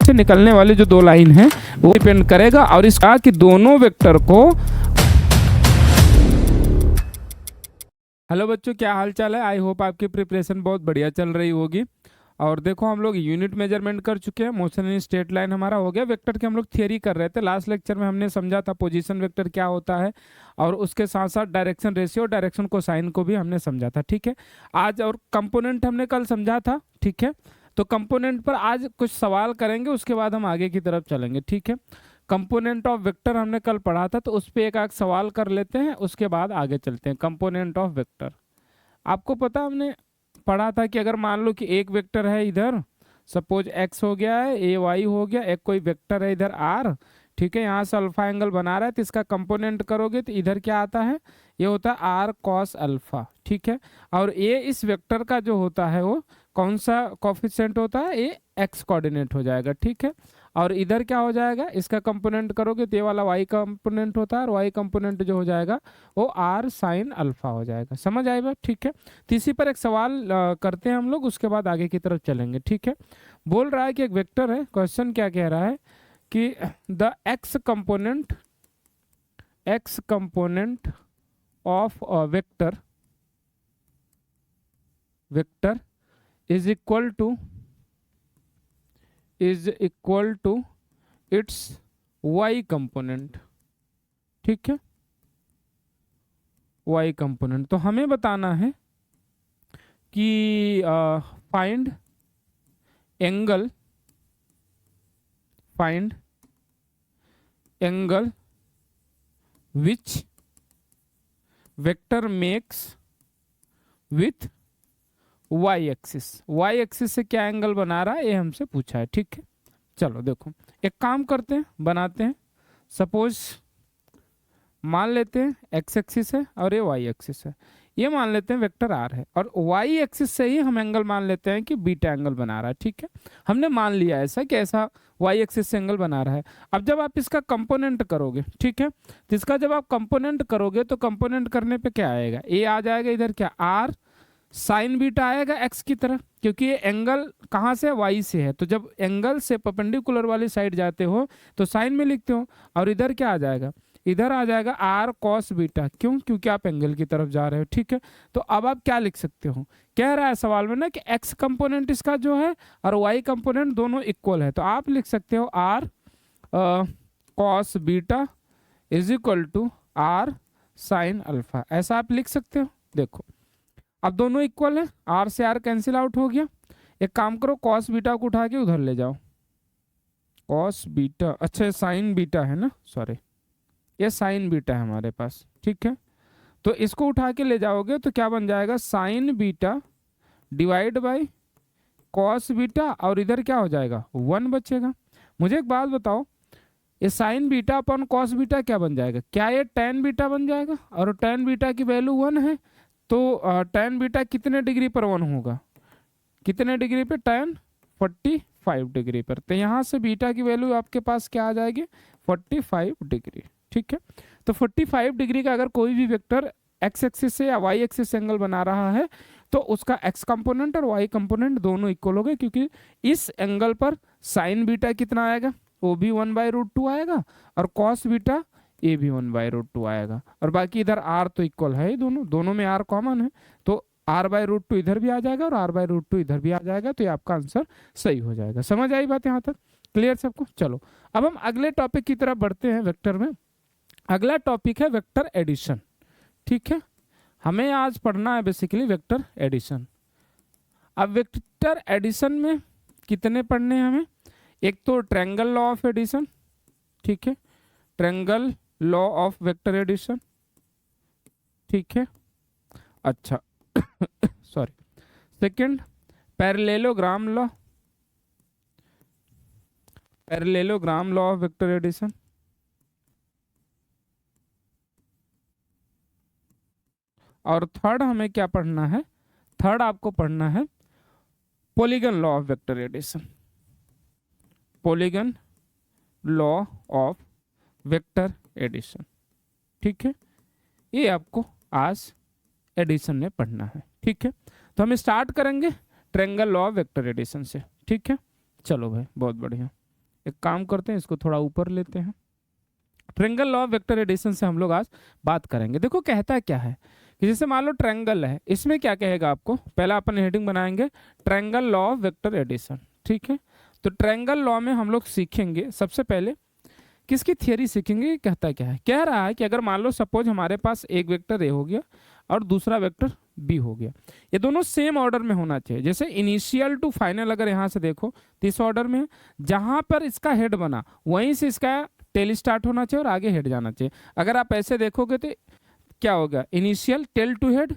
से निकलने वाली जो दो लाइन है वो डिपेंड करेगा। और इसका कि दोनों वेक्टर को, हेलो बच्चों, क्या हाल चाल है? आई होप आपकी प्रिपरेशन बहुत बढ़िया चल रही होगी। और देखो हम लोग यूनिट मेजरमेंट कर चुके हैं, मोशन इन स्ट्रेट लाइन हमारा हो गया। वेक्टर की हम लोग थियरी कर रहे थे। लास्ट लेक्चर में हमने समझा था पोजीशन वेक्टर क्या होता है, और उसके साथ साथ डायरेक्शन रेशियो, डायरेक्शन कोसाइन को भी हमने समझा था। ठीक है, आज और कंपोनेंट हमने कल समझा था। ठीक है, तो कंपोनेंट पर आज कुछ सवाल करेंगे, उसके बाद हम आगे की तरफ चलेंगे। ठीक है, कंपोनेंट ऑफ वेक्टर हमने कल पढ़ा था, तो उस पर एक आध सवाल कर लेते हैं, उसके बाद आगे चलते हैं। कंपोनेंट ऑफ वेक्टर आपको पता, हमने पढ़ा था कि अगर मान लो कि एक वेक्टर है इधर, सपोज x हो गया है, ए वाई हो गया, एक कोई वेक्टर है इधर r, ठीक है, यहाँ से अल्फा एंगल बना रहा है, तो इसका कंपोनेंट करोगे तो इधर क्या आता है, ये होता है r cos अल्फा। ठीक है, और ये इस वेक्टर का जो होता है वो कौन सा कोफिशिएंट होता है, ये x कोऑर्डिनेट हो जाएगा। ठीक है, और इधर क्या हो जाएगा, इसका कंपोनेंट करोगे तो ये वाला y कंपोनेंट होता है, और y कंपोनेंट जो हो जाएगा वो r साइन अल्फा हो जाएगा। समझ आएगा? ठीक है, तो इसी पर एक सवाल करते हैं हम लोग, उसके बाद आगे की तरफ चलेंगे। ठीक है, बोल रहा है कि एक वेक्टर है, क्वेश्चन क्या कह रहा है कि the x component of a vector is equal to its y component. ठीक है, y कंपोनेंट, तो हमें बताना है कि find angle which vector makes with y axis से क्या एंगल बना रहा है, ये हमसे पूछा है। ठीक है, चलो देखो एक काम करते हैं, बनाते हैं। सपोज मान लेते हैं x एक्सिस है और ये y एक्सिस है, ये मान लेते हैं वेक्टर r है, और y एक्सिस से ही हम एंगल मान लेते हैं कि बीटा एंगल बना रहा है। ठीक है, हमने मान लिया ऐसा कि ऐसा y एक्सिस से एंगल बना रहा है। अब जब आप इसका कंपोनेंट करोगे, ठीक है, तो इसका जब आप कंपोनेंट करोगे तो कंपोनेंट करने पे क्या आएगा, ये आ जाएगा इधर क्या, r साइन बीटा आएगा x की तरफ, क्योंकि ये एंगल कहाँ से है, y से है। तो जब एंगल से परपेंडिकुलर वाली साइड जाते हो तो साइन में लिखते हो, और इधर क्या आ जाएगा, इधर आ जाएगा r cos बीटा। क्यों? क्योंकि आप एंगल की तरफ जा रहे हो। ठीक है, तो अब आप क्या लिख सकते हो, कह रहा है सवाल में ना कि x कंपोनेंट इसका जो है और y कंपोनेंट दोनों इक्वल है, तो आप लिख सकते हो r cos beta is equal to r sine alpha, ऐसा आप लिख सकते हो। देखो अब दोनों इक्वल है, r से r कैंसिल आउट हो गया। एक काम करो, cos बीटा को उठा के उधर ले जाओ, cos बीटा, अच्छा साइन बीटा है ना, सॉरी ये साइन बीटा है हमारे पास। ठीक है, तो इसको उठा के ले जाओगे तो क्या बन जाएगा, sign beta divide by cos beta, और इधर क्या हो जाएगा, 1 बचेगा। मुझे एक बात बताओ, ये sign beta upon cos beta क्या बन जाएगा, क्या ये टेन बीटा बन जाएगा, और टेन बीटा की वैल्यू 1 है, तो टेन बीटा कितने डिग्री पर 1 होगा, कितने डिग्री पे, टेन 45 डिग्री पर। तो यहाँ से बीटा की वैल्यू आपके पास क्या आ जाएगी, 45 डिग्री। ठीक है, तो 45 डिग्री का अगर कोई भी वेक्टर x एक्सिस से या y एक्सिस से एंगल बना रहा है तो उसका x कंपोनेंट और y कंपोनेंट दोनों इक्वल हो गए, क्योंकि इस एंगल पर साइन बीटा कितना आएगा, वो भी 1/√2 आएगा, और cos बीटा ये भी 1/√2 आएगा, और बाकी इधर r तो इक्वल है ही, दोनों में r कॉमन है, तो r/√2 इधर भी आ जाएगा और r/√2 इधर भी आ जाएगा, तो ये आपका आंसर सही हो जाएगा। समझ आई बात यहाँ तक? क्लियर सबको? चलो अब हम अगले टॉपिक की तरफ बढ़ते हैं वेक्टर में। अगला टॉपिक है वेक्टर एडिशन। ठीक है, हमें आज पढ़ना है बेसिकली वेक्टर एडिशन। अब वेक्टर एडिशन में कितने पढ़ने हैं हमें, एक तो ट्रायंगल लॉ ऑफ एडिशन, ठीक है, triangle law of vector addition, ठीक है, अच्छा sorry, second parallelogram law of vector addition, और थर्ड हमें क्या पढ़ना है, थर्ड आपको पढ़ना है polygon law of vector addition, polygon law of vector addition. ठीक है, ये आपको आज एडिशन में पढ़ना है। ठीक है, तो हम स्टार्ट करेंगे triangle law of vector addition से। ठीक है, चलो भाई बहुत बढ़िया। एक काम करते हैं, इसको थोड़ा ऊपर लेते हैं। Triangle law of vector addition से हम लोग आज बात करेंगे। देखो कहता क्या है कि जैसे मान लो ट्रायंगल है, इसमें क्या कहेगा आपको, पहला अपन हेडिंग बनाएंगे triangle law of vector addition, ठीक है। तो ट्रायंगल लॉ में हम लोग सीखेंगे सबसे पहले किसकी थियरी सीखेंगे, कहता क्या है। कह रहा है कि अगर मान लो सपोज हमारे पास एक वेक्टर ए हो गया और दूसरा वेक्टर बी हो गया, ये दोनों सेम ऑर्डर में होना चाहिए। जैसे इनिशियल टू फाइनल अगर यहाँ से देखो तो इस ऑर्डर में जहां पर इसका हेड बना वहीं से इसका टेल स्टार्ट होना चाहिए और आगे हेड जाना चाहिए। अगर आप ऐसे देखोगे तो क्या होगा, इनिशियल टेल टू हेड,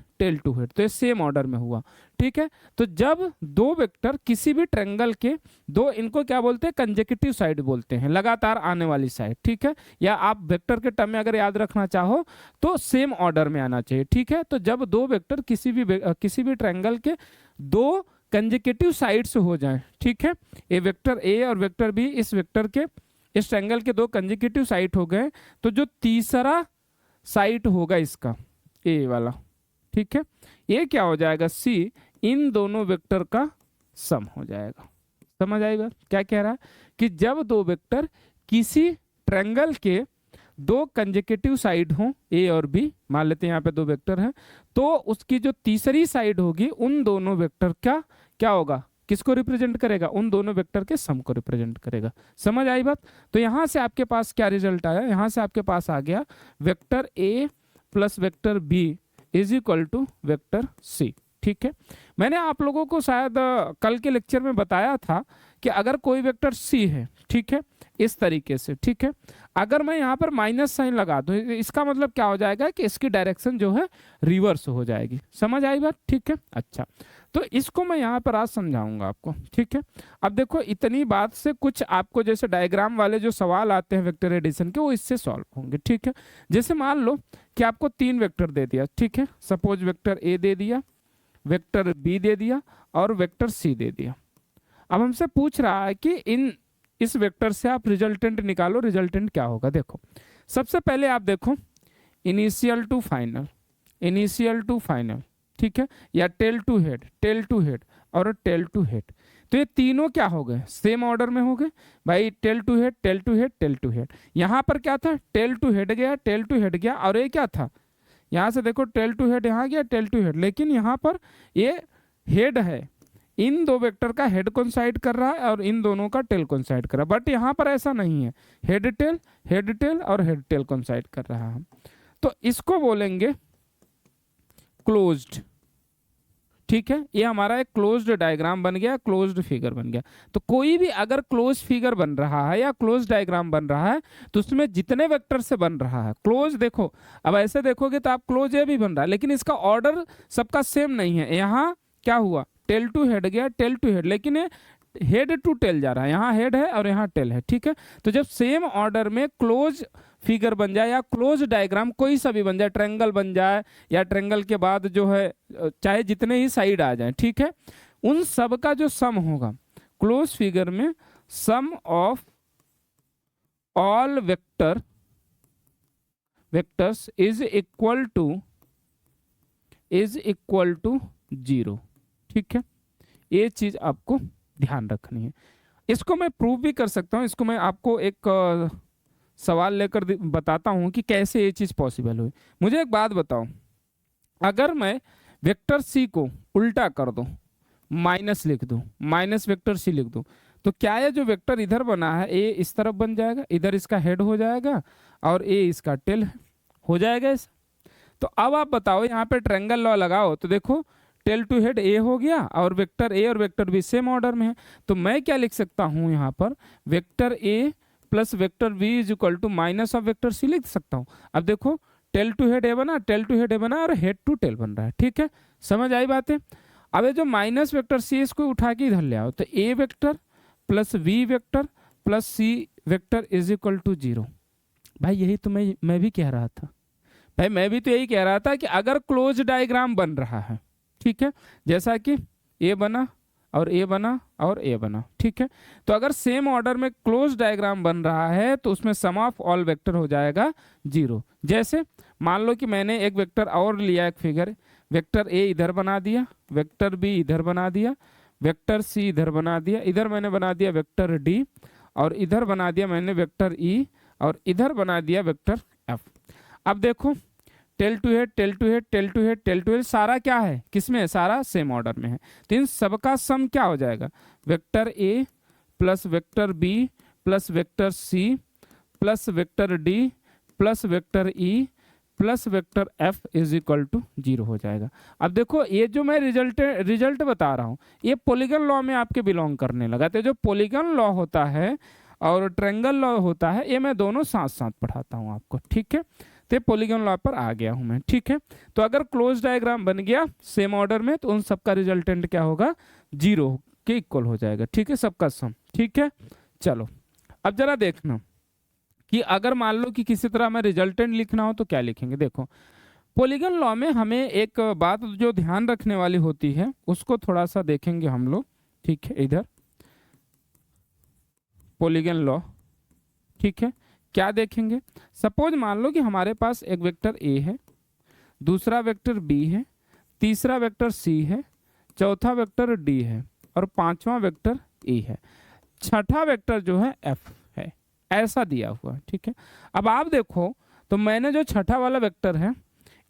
तो ये सेम ऑर्डर में हुआ, ठीक है। तो जब दो वेक्टर किसी भी ट्रायंगल के दो, इनको क्या बोलते हैं, कंसेक्यूटिव साइड बोलते हैं, लगातार आने वाली साइड, ठीक है। या आप वेक्टर के टर्म में अगर याद रखना चाहो तो सेम ऑर्डर में आना चाहिए, ठीक है। तो जब दो वेक्टर किसी भी ट्रायंगल के दो कंसेक्यूटिव साइड्स हो जाए, ठीक है, ये वेक्टर ए और वेक्टर बी इस वेक्टर के इस ट्रायंगल के दो कंसेक्यूटिव साइड हो गए, तो जो तीसरा साइड होगा इसका ए वाला, ठीक है, ये क्या हो जाएगा, सी, इन दोनों वेक्टर का सम हो जाएगा। समझ आएगा क्या कह रहा है कि जब दो वेक्टर किसी ट्रायंगल के दो कंसेक्यूटिव साइड हो ए और बी, मान लेते हैं यहाँ पे दो वेक्टर हैं, तो उसकी जो तीसरी साइड होगी उन दोनों वेक्टर का क्या होगा, किसको रिप्रेजेंट करेगा, उन दोनों वेक्टर के सम को रिप्रेजेंट करेगा। समझ आई बात। तो यहां से आपके पास क्या रिजल्ट आया, यहां से आपके पास आ गया vector A plus vector B is equal to vector C, ठीक है। मैंने आप लोगों को शायद कल के लेक्चर में बताया था कि अगर कोई वेक्टर सी है, ठीक है, इस तरीके से, ठीक है, अगर मैं यहाँ पर माइनस साइन लगा दूं इसका मतलब क्या हो जाएगा कि इसकी डायरेक्शन जो है रिवर्स हो जाएगी। समझ आई बात, ठीक है। अच्छा, तो इसको मैं यहाँ पर आज समझाऊंगा आपको, ठीक है। अब देखो इतनी बात से कुछ आपको जैसे डायग्राम वाले जो सवाल आते हैं वेक्टर एडिशन के वो इससे सॉल्व होंगे, ठीक है। जैसे मान लो कि आपको तीन वेक्टर दे दिया, ठीक है, सपोज वेक्टर ए दे दिया, वेक्टर बी दे दिया और वेक्टर सी दे दिया। अब हमसे पूछ रहा है कि इस वेक्टर से आप रिजल्टेंट निकालो, रिजल्टेंट क्या होगा। देखो सबसे पहले आप देखो इनिशियल टू फाइनल, ठीक है, या टेल टू हेड और टेल टू हेड, तो ये तीनों क्या हो गए, सेम ऑर्डर में हो गए भाई, टेल टू हेड। यहाँ पर क्या था, टेल टू हेड गया और ये क्या था, यहाँ से देखो टेल टू हेड यहाँ गया टेल टू हेड, लेकिन यहाँ पर ये हेड है, इन दो वेक्टर का हेड कोइंसाइड कर रहा है और इन दोनों का टेल कोइंसाइड कर रहा है, बट यहाँ पर ऐसा नहीं है, हेड टेल और हेड टेल कोइंसाइड कर रहा है, तो इसको बोलेंगे क्लोज्ड, ठीक है। ये हमारा एक क्लोज्ड डायग्राम बन गया, क्लोज्ड फिगर बन गया। तो कोई भी अगर क्लोज फिगर बन रहा है या क्लोज डायग्राम बन रहा है तो उसमें जितने वेक्टर से बन रहा है क्लोज, देखो अब ऐसे देखोगे तो आप क्लोज ये भी बन रहा है, लेकिन इसका ऑर्डर सबका सेम नहीं है। यहाँ क्या हुआ, टेल टू हेड गया टेल टू हेड, लेकिन ये हेड टू टेल जा रहा है, यहाँ हेड है और यहाँ टेल है, ठीक है। तो जब सेम ऑर्डर में क्लोज फिगर बन जाए या क्लोज डायग्राम कोई सा भी बन जाए, ट्रायंगल बन जाए या ट्रायंगल के बाद जो है चाहे जितने ही साइड आ जाए, ठीक है, उन सब का जो सम होगा क्लोज फिगर में, sum of all vectors is equal to 0, ठीक है। ये चीज आपको ध्यान रखनी है। इसको मैं प्रूव भी कर सकता हूँ, इसको मैं आपको एक सवाल लेकर बताता हूँ कि कैसे ये चीज पॉसिबल हुई। मुझे एक बात बताओ, अगर मैं वेक्टर सी को उल्टा कर दूं, माइनस लिख दूं, माइनस वेक्टर सी लिख दूं, तो क्या ये जो वेक्टर इधर बना है ए इस तरफ बन जाएगा, इधर इसका हेड हो जाएगा और ए इसका टेल हो जाएगा ऐसा। तो अब आप बताओ यहाँ पे ट्रायंगल लॉ लगाओ तो देखो टेल टू हेड ए हो गया और वेक्टर ए और वेक्टर बी सेम ऑर्डर में है, तो मैं क्या लिख सकता हूँ यहाँ पर, vector A plus vector B is equal to minus of vector C लिख सकता हूँ। अब देखो टेल टू हेड ए बना और हेड टू टेल बन रहा है, ठीक है। समझ आई बातें। अब ये जो माइनस वेक्टर सी इसको उठा के इधर ले आओ, तो A vector plus B vector plus C vector is equal to 0। भाई यही तो मैं भी कह रहा था, भाई मैं भी तो यही कह रहा था कि अगर क्लोज डायग्राम बन रहा है, ठीक है, जैसा कि ए बना और ए बना और ए बना, ठीक है, तो अगर सेम ऑर्डर में क्लोज डायग्राम बन रहा है तो उसमें सम ऑफ ऑल वेक्टर हो जाएगा 0। जैसे मान लो कि मैंने एक वेक्टर और लिया, एक फिगर, वेक्टर ए इधर बना दिया, वेक्टर बी इधर बना दिया, वेक्टर सी इधर बना दिया, इधर मैंने बना दिया वेक्टर डी और इधर बना दिया मैंने वेक्टर ई, और इधर बना दिया वेक्टर एफ। अब देखो tail to head, tail to head, tail to head, tail to head, सारा क्या है, किसमें है, सारा सेम ऑर्डर में है। तो इन सबका सम क्या हो जाएगा, vector A plus vector B plus vector C plus vector D plus vector E plus vector F is equal to 0 हो जाएगा। अब देखो ये जो मैं रिजल्ट बता रहा हूँ ये पॉलीगन लॉ में आपके बिलोंग करने लगा। तो जो पॉलीगन लॉ होता है और ट्रायंगल लॉ होता है ये मैं दोनों साथ साथ पढ़ाता हूँ आपको, ठीक है। तो पॉलीगन लॉ पर आ गया हूँ मैं, ठीक है। तो अगर क्लोज डायग्राम बन गया सेम ऑर्डर में तो उन सबका रिजल्टेंट क्या होगा, 0 के इक्वल हो जाएगा, ठीक है, सबका सम, ठीक है। चलो अब जरा देखना कि अगर मान लो कि किसी तरह हमें रिजल्टेंट लिखना हो तो क्या लिखेंगे। देखो पॉलीगन लॉ में हमें एक बात जो ध्यान रखने वाली होती है उसको थोड़ा सा देखेंगे हम लोग, ठीक है। इधर पॉलीगन लॉ, ठीक है, क्या देखेंगे, सपोज मान लो कि हमारे पास एक वेक्टर ए है, दूसरा वेक्टर बी है, तीसरा वेक्टर सी है, चौथा वेक्टर डी है और पांचवा वेक्टर ई है, छठा वेक्टर जो है एफ है, ऐसा दिया हुआ है, ठीक है। अब आप देखो तो मैंने जो छठा वाला वेक्टर है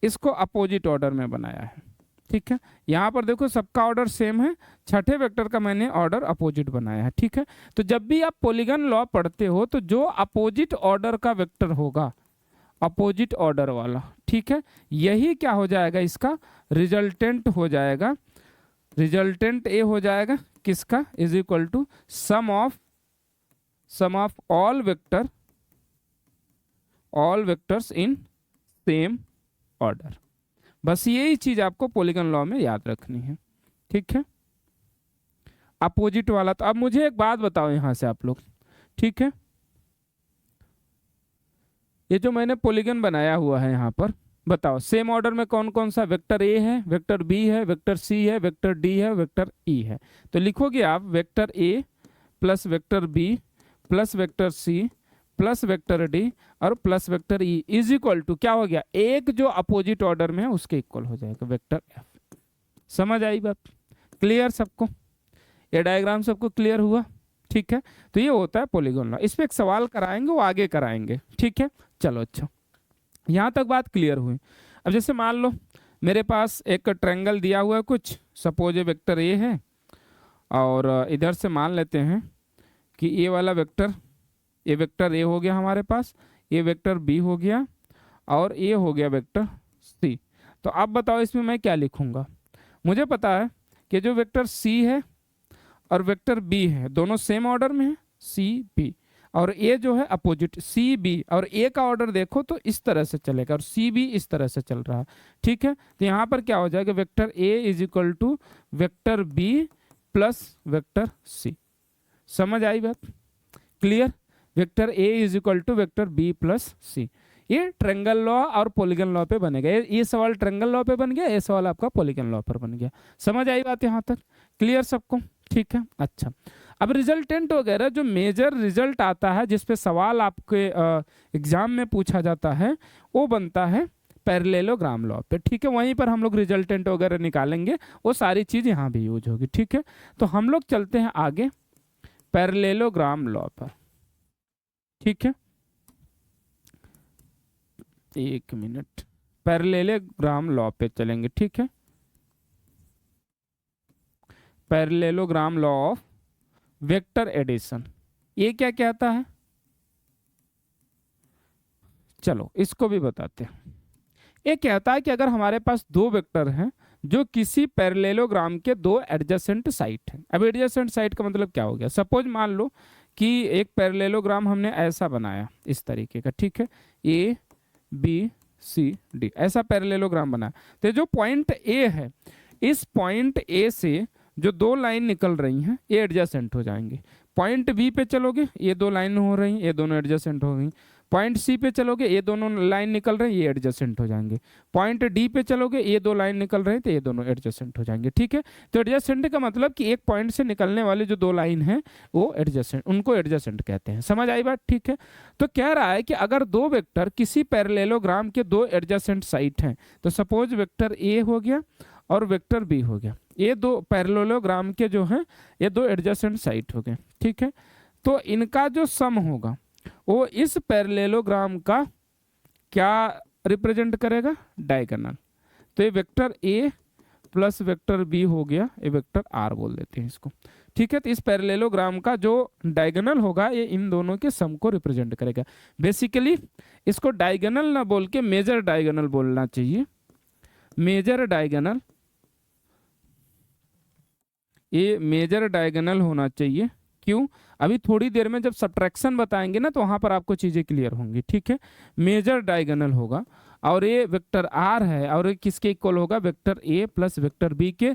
इसको अपोजिट ऑर्डर में बनाया है, ठीक है। यहाँ पर देखो सबका ऑर्डर सेम है, छठे वेक्टर का मैंने ऑर्डर अपोजिट बनाया है, ठीक है। तो जब भी आप पॉलीगन लॉ पढ़ते हो तो जो अपोजिट ऑर्डर का वेक्टर होगा, अपोजिट ऑर्डर वाला, ठीक है, यही क्या हो जाएगा, इसका रिजल्टेंट हो जाएगा। रिजल्टेंट ए हो जाएगा किसका, is equal to sum of all vectors in same order. बस यही चीज आपको पॉलीगन लॉ में याद रखनी है, ठीक है। अपोजिट वाला, तो अब मुझे एक बात बताओ यहां से आप लोग, ठीक है, ये जो मैंने पॉलीगन बनाया हुआ है यहाँ पर, बताओ सेम ऑर्डर में कौन कौन सा, वेक्टर ए है, वेक्टर बी है, वेक्टर सी है, वेक्टर डी है, वेक्टर ई है। तो लिखोगे आप vector A plus vector B plus vector C plus vector D और plus vector E is equal to क्या हो गया, एक जो अपोजिट ऑर्डर में है उसके इक्वल हो जाएगा वेक्टर एफ। समझ आई बात, क्लियर सबको, ये डायग्राम सबको क्लियर हुआ, ठीक है। तो ये होता है पॉलीगन लॉ। इस पे एक सवाल कराएंगे, वो आगे कराएंगे, ठीक है। चलो अच्छा, यहाँ तक बात क्लियर हुई। अब जैसे मान लो मेरे पास एक ट्रायंगल दिया हुआ है कुछ, सपोज ये वेक्टर ए है और इधर से मान लेते हैं कि ये वाला वेक्टर, ये वेक्टर ए हो गया हमारे पास, ये वेक्टर बी हो गया और ये हो गया वेक्टर सी। तो अब बताओ इसमें मैं क्या लिखूंगा। मुझे पता है कि जो वेक्टर सी है और वेक्टर बी है दोनों सेम ऑर्डर में है, सी बी, और ए जो है अपोजिट सी बी, और ए का ऑर्डर देखो तो इस तरह से चलेगा और सी बी इस तरह से चल रहा है, ठीक है। तो यहाँ पर क्या हो जाएगा, vector A is equal to vector B plus vector C. समझ आई बात, clear. Vector A is equal to vector B plus C. ये ट्रायंगल लॉ और पॉलीगन लॉ पे बनेगा। ये सवाल ट्रायंगल लॉ पे बन गया, ये सवाल आपका पॉलीगन लॉ पर बन गया। समझ आई बात यहाँ तक, क्लियर सबको, ठीक है। अच्छा, अब रिजल्टेंट वगैरह जो मेजर रिजल्ट आता है जिसपे सवाल आपके एग्जाम में पूछा जाता है वो बनता है पैरेललोग्राम लॉ पे, ठीक है। वहीं पर हम लोग रिजल्टेंट वगैरह निकालेंगे, वो सारी चीज यहाँ भी यूज होगी, ठीक है। तो हम लोग चलते हैं आगे पैरेललोग्राम लॉ पर, ठीक है। एक मिनट, पैरेललोग्राम लॉ पे चलेंगे, ठीक है। Parallelogram law of vector addition, ये क्या कहता है, चलो इसको भी बताते हैं। ये कहता है कि अगर हमारे पास दो वेक्टर हैं जो किसी पैरेललोग्राम के दो एडजेसेंट साइड हैं। अब एडजेसेंट साइड का मतलब क्या हो गया, सपोज मान लो कि एक पैरेललोग्राम हमने ऐसा बनाया इस तरीके का, ठीक है, ए बी सी डी, ऐसा पैरेललोग्राम बना। तो जो पॉइंट ए है, इस पॉइंट ए से जो दो लाइन निकल रही हैं ये एडजेसेंट हो जाएंगे। पॉइंट बी पे चलोगे ये दो लाइन हो रही हैं, ये दोनों एडजेसेंट हो गई। पॉइंट सी पे चलोगे ये दोनों लाइन निकल रहे हैं, ये एडजेसेंट हो जाएंगे। पॉइंट डी पे चलोगे ये दो लाइन निकल रहे हैं तो ये दोनों एडजेसेंट हो जाएंगे, ठीक है। तो एडजेसेंट का मतलब कि एक पॉइंट से निकलने वाले जो दो लाइन हैं वो एडजेसेंट, उनको एडजेसेंट कहते हैं। समझ आई बात, ठीक है। तो कह रहा है कि अगर दो वेक्टर किसी पैरेललोग्राम के दो एडजेसेंट साइड हैं, तो सपोज वेक्टर ए हो गया और वेक्टर बी हो गया, ये दो पैरेललोग्राम के जो हैं ये दो एडजेसेंट साइड हो गए, ठीक है। तो इनका जो सम होगा वो इस पैरेललोग्राम का क्या रिप्रेजेंट करेगा? डायगोनल। तो ये vector A plus vector B हो गया, ये वेक्टर आर बोल देते हैं इसको, ठीक है। तो इस पैरेललोग्राम का जो डायगोनल होगा ये इन दोनों के सम को रिप्रेजेंट करेगा। बेसिकली इसको डायगोनल ना बोल के मेजर डायगोनल बोलना चाहिए, मेजर डायगोनल, ये मेजर डायगोनल होना चाहिए। क्यों? अभी थोड़ी देर में जब सब्ट्रैक्शन बताएंगे ना तो वहां पर आपको चीजें क्लियर होंगी, ठीक है। मेजर डायगोनल होगा और ये वेक्टर आर है और ये किसके इक्वल होगा? Vector A plus vector B के,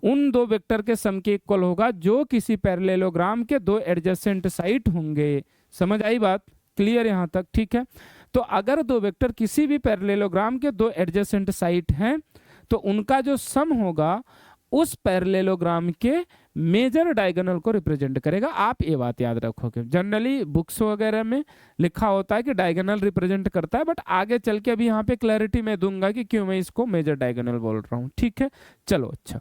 उन दो वेक्टर के सम के इक्वल होगा जो किसी पैरेललोग्राम के दो एडजेसेंट साइड होंगे। समझ आई बात? क्लियर यहाँ तक? ठीक है। तो अगर दो वेक्टर किसी भी पैरेललोग्राम के दो एडजेसेंट साइड हैं तो उनका जो सम होगा उस पैरेललोग्राम के मेजर डायगोनल को रिप्रेजेंट करेगा। आप ये बात याद रखोगे, जनरली बुक्स वगैरह में लिखा होता है कि डायगोनल रिप्रेजेंट करता है, बट आगे चल के अभी यहाँ पे क्लैरिटी मैं दूंगा कि क्यों मैं इसको मेजर डायगोनल बोल रहा हूँ, ठीक है। चलो अच्छा,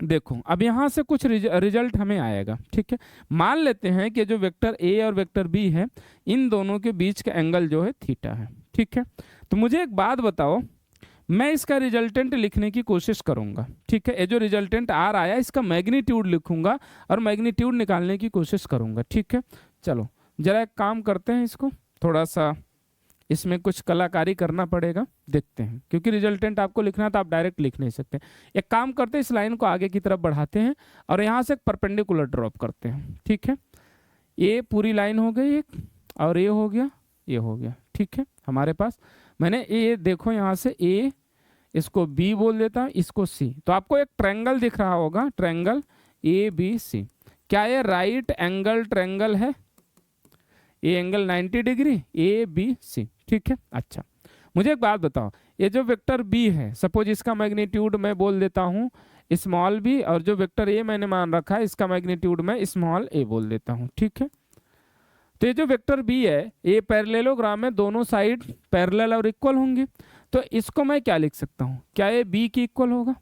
देखो अब यहाँ से कुछ रिजल्ट हमें आएगा, ठीक है। मान लेते हैं कि जो वेक्टर ए और वेक्टर बी है इन दोनों के बीच का एंगल जो है थीटा है, ठीक है। तो मुझे एक बात बताओ, मैं इसका रिजल्टेंट लिखने की कोशिश करूंगा, ठीक है। ये जो रिजल्टेंट आर आया इसका मैग्नीट्यूड लिखूंगा और मैग्नीट्यूड निकालने की कोशिश करूंगा, ठीक है। चलो जरा एक काम करते हैं, इसको थोड़ा सा इसमें कुछ कलाकारी करना पड़ेगा, देखते हैं, क्योंकि रिजल्टेंट आपको लिखना तो आप डायरेक्ट लिख नहीं सकते। एक काम करते हैं, इस लाइन को आगे की तरफ बढ़ाते हैं और यहाँ से एक परपेंडिकुलर ड्रॉप करते हैं, ठीक है। ये पूरी लाइन हो गई एक, और ये हो गया, ये हो गया, ठीक है। हमारे पास मैंने ए, देखो यहाँ से ए, इसको बी बोल देता हूँ, इसको सी। तो आपको एक ट्रायंगल दिख रहा होगा, ट्रायंगल ए बी सी। क्या ये राइट एंगल ट्रायंगल है? ये एंगल 90 डिग्री, ए बी सी, ठीक है। अच्छा मुझे एक बात बताओ, ये जो वेक्टर बी है, सपोज इसका मैग्नीट्यूड मैं बोल देता हूँ स्मॉल बी, और जो वेक्टर ए मैंने मान रखा है इसका मैग्नीट्यूड मैं स्मॉल ए बोल देता हूँ, ठीक है। तो ये जो वेक्टर बी है ये पैरेललोग्राम में दोनों साइड पैरेलल और इक्वल होंगे, तो इसको मैं क्या लिख सकता हूँ? क्या ये बी की इक्वल होगा?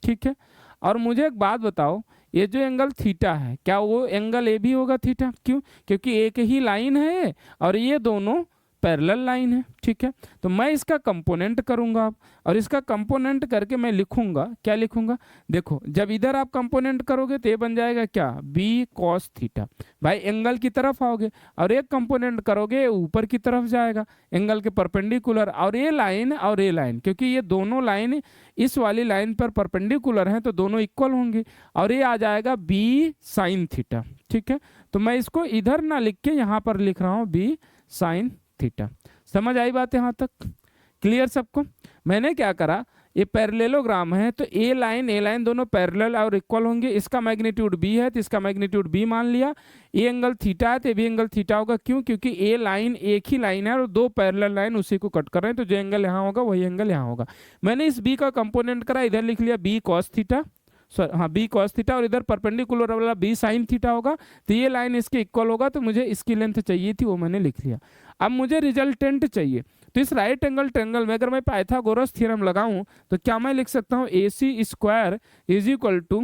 ठीक है। और मुझे एक बात बताओ, ये जो एंगल थीटा है क्या वो एंगल ए भी होगा थीटा? क्यों? क्योंकि एक ही लाइन है और ये दोनों पैरेलल लाइन है, ठीक है। तो मैं इसका कंपोनेंट करूंगा अब, और इसका कंपोनेंट करके मैं लिखूंगा, क्या लिखूंगा? देखो जब इधर आप कंपोनेंट करोगे तो ये बन जाएगा क्या? B cos theta. भाई एंगल की तरफ आओगे और एक कंपोनेंट करोगे ऊपर की तरफ जाएगा एंगल के परपेंडिकुलर, और ये लाइन क्योंकि ये दोनों लाइन इस वाली लाइन पर परपेंडिकुलर हैं तो दोनों इक्वल होंगे, और ये आ जाएगा बी साइन थीटा, ठीक है। तो मैं इसको इधर ना लिख के यहाँ पर लिख रहा हूँ बी साइन थीटा। समझ आई बात यहाँ तक? क्लियर सबको? मैंने क्या करा, ये पैरेललोग्राम है तो ए लाइन दोनों पैरेलल और इक्वल होंगे, इसका मैग्नीट्यूड बी है तो इसका मैग्नीट्यूड बी मान लिया। ये एंगल थीटा है तो ये भी एंगल थीटा होगा, क्यों? क्योंकि ए लाइन एक ही लाइन है और दो पैरेलल लाइन उसी को कट कर रहे हैं, तो जो एंगल यहाँ होगा वही एंगल यहाँ होगा। मैंने इस बी का कंपोनेंट करा, इधर लिख लिया बी कॉस थीटा, हाँ बी कॉस थीटा, और इधर परपेंडिकुलर वाला बी साइन थीटा होगा, तो ये लाइन इसके इक्वल होगा, तो मुझे इसकी लेंथ चाहिए थी वो मैंने लिख लिया। अब मुझे रिजल्टेंट चाहिए, तो इस राइट एंगल ट्रायंगल में अगर मैं पाइथागोरस थ्योरम लगाऊं तो क्या मैं लिख सकता हूं A C square is equal to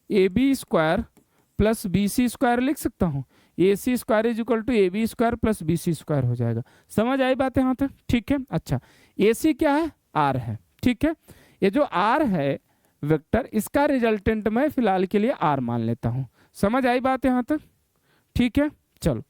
A B square plus B C square लिख सकता हूं। A C square is equal to A B square plus B C square हो जाएगा। समझ आई बात यहाँ तक? ठीक है। अच्छा ए सी क्या है? आर है, ठीक है। ये जो आर है वेक्टर, इसका रिजल्टेंट मैं फिलहाल के लिए आर मान लेता हूं। समझ आई बात यहाँ तक? ठीक है। चलो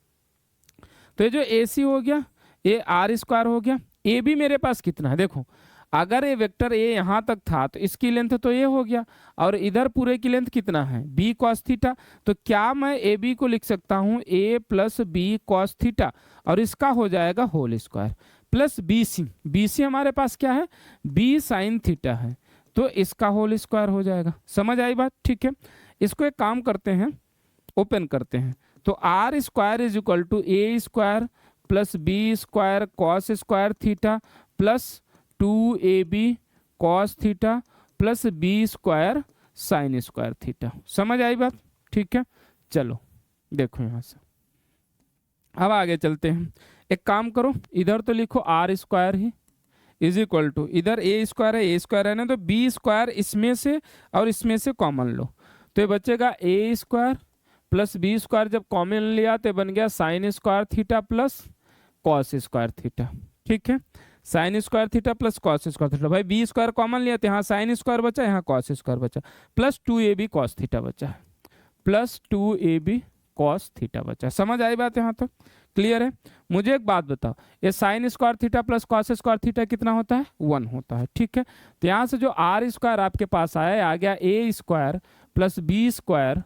तो ये जो ए सी हो गया ये आर स्क्वायर हो गया। ए बी मेरे पास कितना है? देखो अगर ये वेक्टर ए यहाँ तक था तो इसकी लेंथ तो ये हो गया, और इधर पूरे की लेंथ कितना है? B cos theta. तो क्या मैं ए बी को लिख सकता हूँ A plus B cos theta, और इसका हो जाएगा whole square, plus B C. B C हमारे पास क्या है? बी साइन थीटा है, तो इसका होल स्क्वायर हो जाएगा। समझ आई बात? ठीक है। इसको एक काम करते हैं, ओपन करते हैं, तो R square is equal to A square plus B square cos square theta plus 2ab cos theta plus B square sine square theta. समझ आई बात? ठीक है। चलो देखो यहाँ से अब आगे चलते हैं। एक काम करो, इधर तो लिखो आर स्क्वायर ही इज इक्वल टू, इधर ए स्क्वायर है ना, तो बी स्क्वायर इसमें से और इसमें से कॉमन लो, तो ये बचेगा ए स्क्वायर प्लस बी स्क्वायर जब कॉमन लिया तो बन गया sign square theta plus cos square theta. ठीक है, sign square theta plus cos square theta. भाई बी स्क्वायर कॉमन लिया तो यहाँ साइन स्क्वायर बचा, यहाँ कॉस स्क्वायर बचा, प्लस 2ab कॉस थीटा बचा है, प्लस 2ab कॉस थीटा बचा। समझ आई बात यहाँ तक? क्लियर है? मुझे एक बात बताओ, ये sign square theta plus cos square theta कितना होता है? 1 होता है। ठीक है, तो यहाँ से जो आर स्क्वायर आपके पास आया आ गया A square plus B square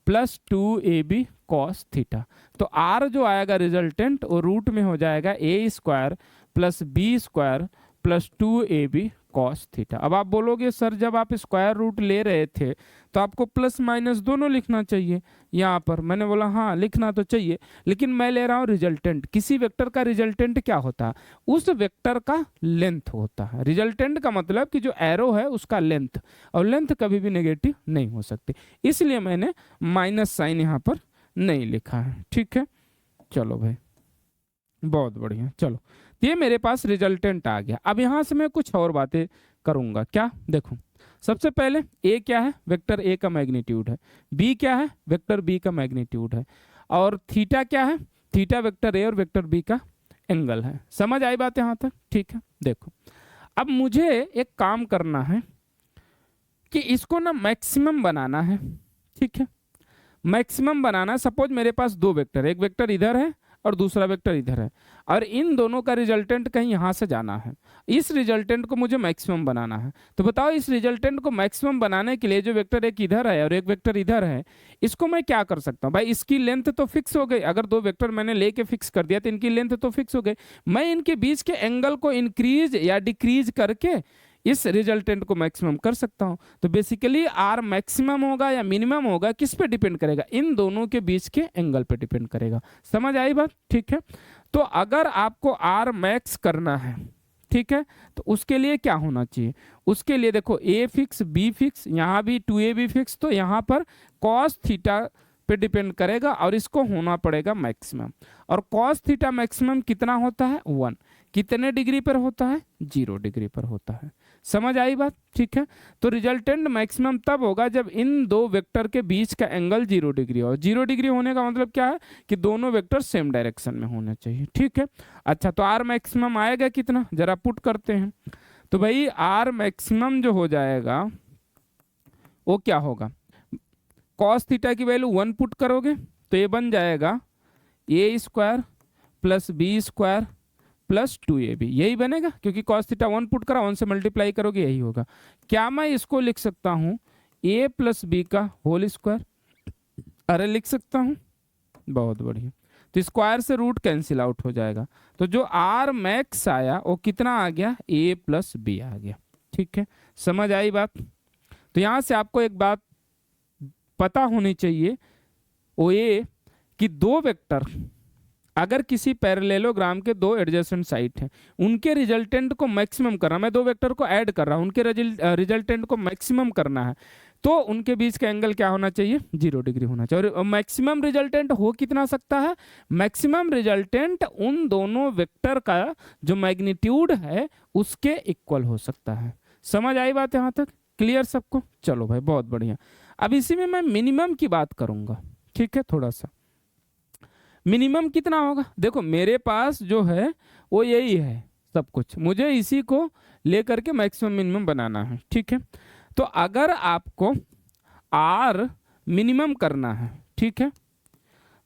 plus 2ab cos theta. तो आर जो आएगा रिजल्टेंट वो रूट में हो जाएगा A square plus B square plus 2ab cos theta. अब आप बोलोगे सर जब आप स्क्वायर रूट ले रहे थे तो आपको प्लस माइनस दोनों लिखना चाहिए यहाँ पर। मैंने बोला हाँ लिखना तो चाहिए, लेकिन मैं ले रहा हूँ रिजल्टेंट। किसी वेक्टर का रिजल्टेंट क्या होता है? उस वेक्टर का लेंथ होता है। रिजल्टेंट का मतलब कि जो एरो है उसका लेंथ, और लेंथ कभी भी नेगेटिव नहीं हो सकती, इसलिए मैंने माइनस साइन यहाँ पर नहीं लिखा है। ठीक है, चलो भाई बहुत बढ़िया। चलो ये मेरे पास रिजल्टेंट आ गया। अब यहाँ से मैं कुछ और बातें करूंगा। क्या? देखो, सबसे पहले ए क्या है? वेक्टर ए का मैग्नीट्यूड है। बी क्या है? वेक्टर बी का मैग्नीट्यूड है। और थीटा क्या है? थीटा वेक्टर ए और वेक्टर बी का एंगल है। समझ आई बात यहाँ तक? ठीक है, देखो अब मुझे एक काम करना है कि इसको ना मैक्सिमम बनाना है। ठीक है, मैक्सिमम बनाना। सपोज मेरे पास दो वेक्टर, एक वेक्टर इधर है और दूसरा वेक्टर इधर है, और इन दोनों का रिजल्टेंट कहीं यहाँ से जाना है। इस रिजल्टेंट को मुझे मैक्सिमम बनाना है। तो बताओ इस रिजल्टेंट को मैक्सिमम बनाने के लिए जो वेक्टर एक इधर है और एक वेक्टर इधर है, इसको मैं क्या कर सकता हूँ? भाई इसकी लेंथ तो फिक्स हो गई। अगर दो वेक्टर मैंने लेके फिक्स कर दिया तो इनकी लेंथ तो फिक्स हो गई। मैं इनके बीच के एंगल को इंक्रीज या डिक्रीज करके इस रिजल्टेंट को मैक्सिमम कर सकता हूं। तो बेसिकली आर मैक्सिमम होगा या मिनिमम होगा, किस पे डिपेंड करेगा? इन दोनों के बीच के एंगल पे डिपेंड करेगा। समझ आई बात? ठीक है, तो अगर आपको आर मैक्स करना है, ठीक है, तो उसके लिए क्या होना चाहिए? उसके लिए देखो ए फिक्स बी फिक्स, यहाँ भी 2ab फिक्स, तो यहाँ पर कॉस थीटा पे डिपेंड करेगा और इसको होना पड़ेगा मैक्सिमम। और कॉस थीटा मैक्सिमम कितना होता है? 1। कितने डिग्री पर होता है? 0 डिग्री पर होता है। समझ आई बात? ठीक है, तो रिजल्टेंट मैक्सिमम तब होगा जब इन दो वेक्टर के बीच का एंगल 0 डिग्री हो। 0 डिग्री होने का मतलब क्या है? कि दोनों वेक्टर सेम डायरेक्शन में होने चाहिए। ठीक है, अच्छा तो आर मैक्सिमम आएगा कितना? जरा पुट करते हैं। तो भाई आर मैक्सिमम जो हो जाएगा वो क्या होगा? कॉस थीटा की वैल्यू 1 पुट करोगे तो ये बन जाएगा A square plus B square plus 2ab। यही बनेगा क्योंकि कॉस थीटा 1 पुट करा, 1 से मल्टीप्लाई करोगे यही होगा। क्या मैं इसको लिख सकता हूँ a प्लस बी का होल स्क्वायर? अरे लिख सकता हूँ, बहुत बढ़िया। तो स्क्वायर से रूट कैंसिल आउट हो जाएगा, तो जो आर मैक्स आया वो कितना आ गया? a प्लस बी आ गया। ठीक है, समझ आई बात? तो यहाँ से आपको एक बात पता होनी चाहिए, वो ये कि दो वेक्टर अगर किसी पैरेललोग्राम के दो एडजेसेंट साइड हैं, उनके रिजल्टेंट को मैक्सिमम करना, मैं दो वेक्टर को ऐड कर रहा हूं, उनके रिजल्टेंट को मैक्सिमम करना है, तो उनके बीच का एंगल क्या होना चाहिए? 0 डिग्री होना चाहिए। और मैक्सिमम रिजल्टेंट हो कितना सकता है? मैक्सिमम रिजल्टेंट उन दोनों वेक्टर का जो मैग्नीट्यूड है उसके इक्वल हो सकता है। समझ आई बात यहाँ तक? क्लियर सबको? चलो भाई बहुत बढ़िया। अब इसी में मैं मिनिमम की बात करूंगा। ठीक है, थोड़ा सा मिनिमम कितना होगा? देखो मेरे पास जो है वो यही है सब कुछ, मुझे इसी को लेकर के मैक्सिमम मिनिमम बनाना है। ठीक है, तो अगर आपको आर मिनिमम करना है, ठीक है,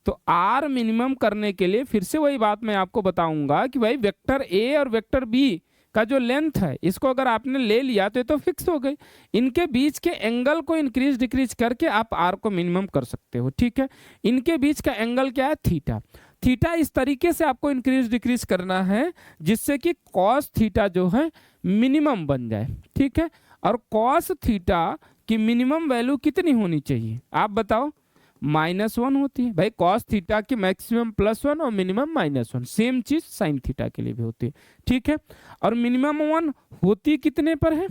तो आर मिनिमम करने के लिए फिर से वही बात मैं आपको बताऊंगा कि भाई वेक्टर ए और वेक्टर बी का जो लेंथ है इसको अगर आपने ले लिया तो ये तो फिक्स हो गई। इनके बीच के एंगल को इंक्रीज डिक्रीज करके आप आर को मिनिमम कर सकते हो। ठीक है, इनके बीच का एंगल क्या है? थीटा। थीटा इस तरीके से आपको इंक्रीज डिक्रीज करना है जिससे कि कॉस थीटा जो है मिनिमम बन जाए। ठीक है, और कॉस थीटा की मिनिमम वैल्यू कितनी होनी चाहिए आप बताओ? -1 होती है। भाई कॉस थीटा की मैक्सिमम +1 और मिनिमम -1, सेम चीज साइन थीटा के लिए भी होती है। ठीक है, और मिनिमम 1 होती कितने पर है?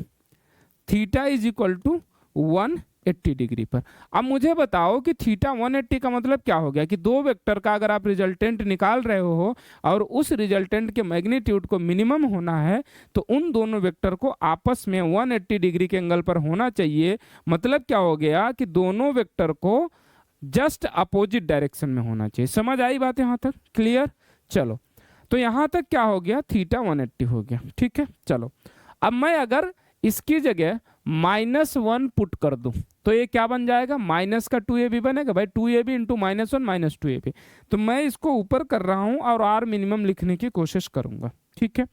Theta is equal to 180 degree पर। अब मुझे बताओ कि थीटा 180 का मतलब क्या हो गया? कि दो वेक्टर का अगर आप रिजल्टेंट निकाल रहे हो और उस रिजल्टेंट के मैग्नीट्यूड को मिनिमम होना है तो उन दोनों वेक्टर को आपस में 180 डिग्री के एंगल पर होना चाहिए। मतलब क्या हो गया कि दोनों वेक्टर को जस्ट अपोजिट डायरेक्शन में होना चाहिए। समझ आई बात यहाँ तक? क्लियर? चलो, तो यहाँ तक क्या हो गया, थीटा 180 हो गया। ठीक है, चलो अब मैं अगर इसकी जगह -1 पुट कर दूं तो ये क्या बन जाएगा, माइनस का 2ab बनेगा भाई, 2ab इंटू -1 माइनस 2ab। तो मैं इसको ऊपर कर रहा हूं और आर मिनिमम लिखने की कोशिश करूंगा। ठीक है,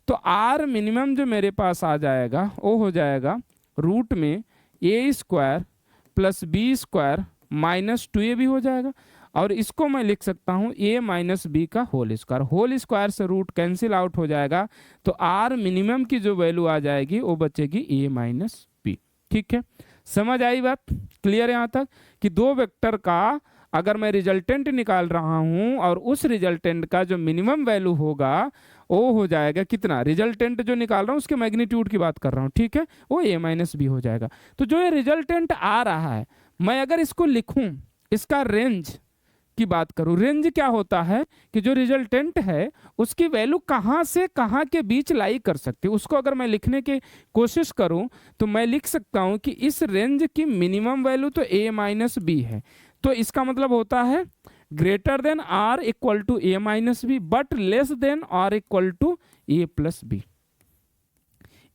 तो आर मिनिमम जो मेरे पास आ जाएगा वो हो जाएगा रूट में a² plus b² minus 2ab हो जाएगा, और इसको मैं लिख सकता हूं a माइनस बी का होल स्क्वायर से रूट कैंसिल आउट हो जाएगा, तो आर मिनिमम की जो वैल्यू आ जाएगी वो बचेगी a माइनस बी। ठीक है, समझ आई बात? क्लियर यहाँ तक कि दो वेक्टर का अगर मैं रिजल्टेंट निकाल रहा हूं और उस रिजल्टेंट का जो मिनिमम वैल्यू होगा वो हो जाएगा कितना, रिजल्टेंट जो निकाल रहा हूं उसके मैग्नीट्यूड की बात कर रहा हूं, ठीक है, वो a माइनस बी हो जाएगा। तो जो ये रिजल्टेंट आ रहा है, मैं अगर इसको लिखूं, इसका रेंज की बात करूं, रेंज क्या होता है कि जो रिजल्टेंट है उसकी वैल्यू कहां से कहां के बीच लाई कर सकती है, उसको अगर मैं लिखने की कोशिश करूं तो मैं लिख सकता हूं कि इस रेंज की मिनिमम वैल्यू तो a माइनस बी है, तो इसका मतलब होता है greater than are equal to a minus B but less than are equal to a plus B.